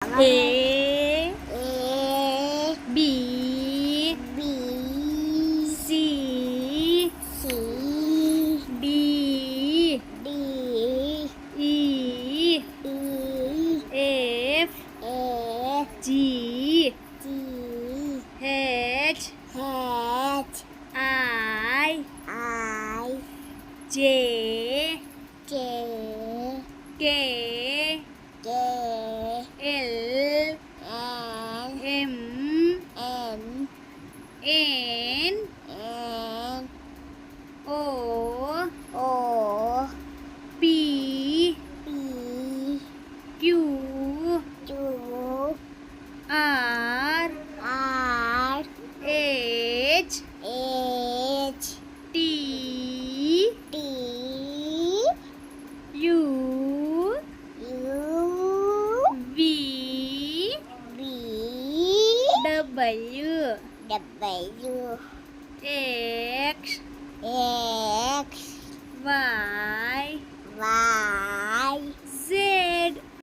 A A B B C C D D E E F F G G H H I I J J K K L L M M N N O O P P Q Q R R H H T T U U V V W W X X Y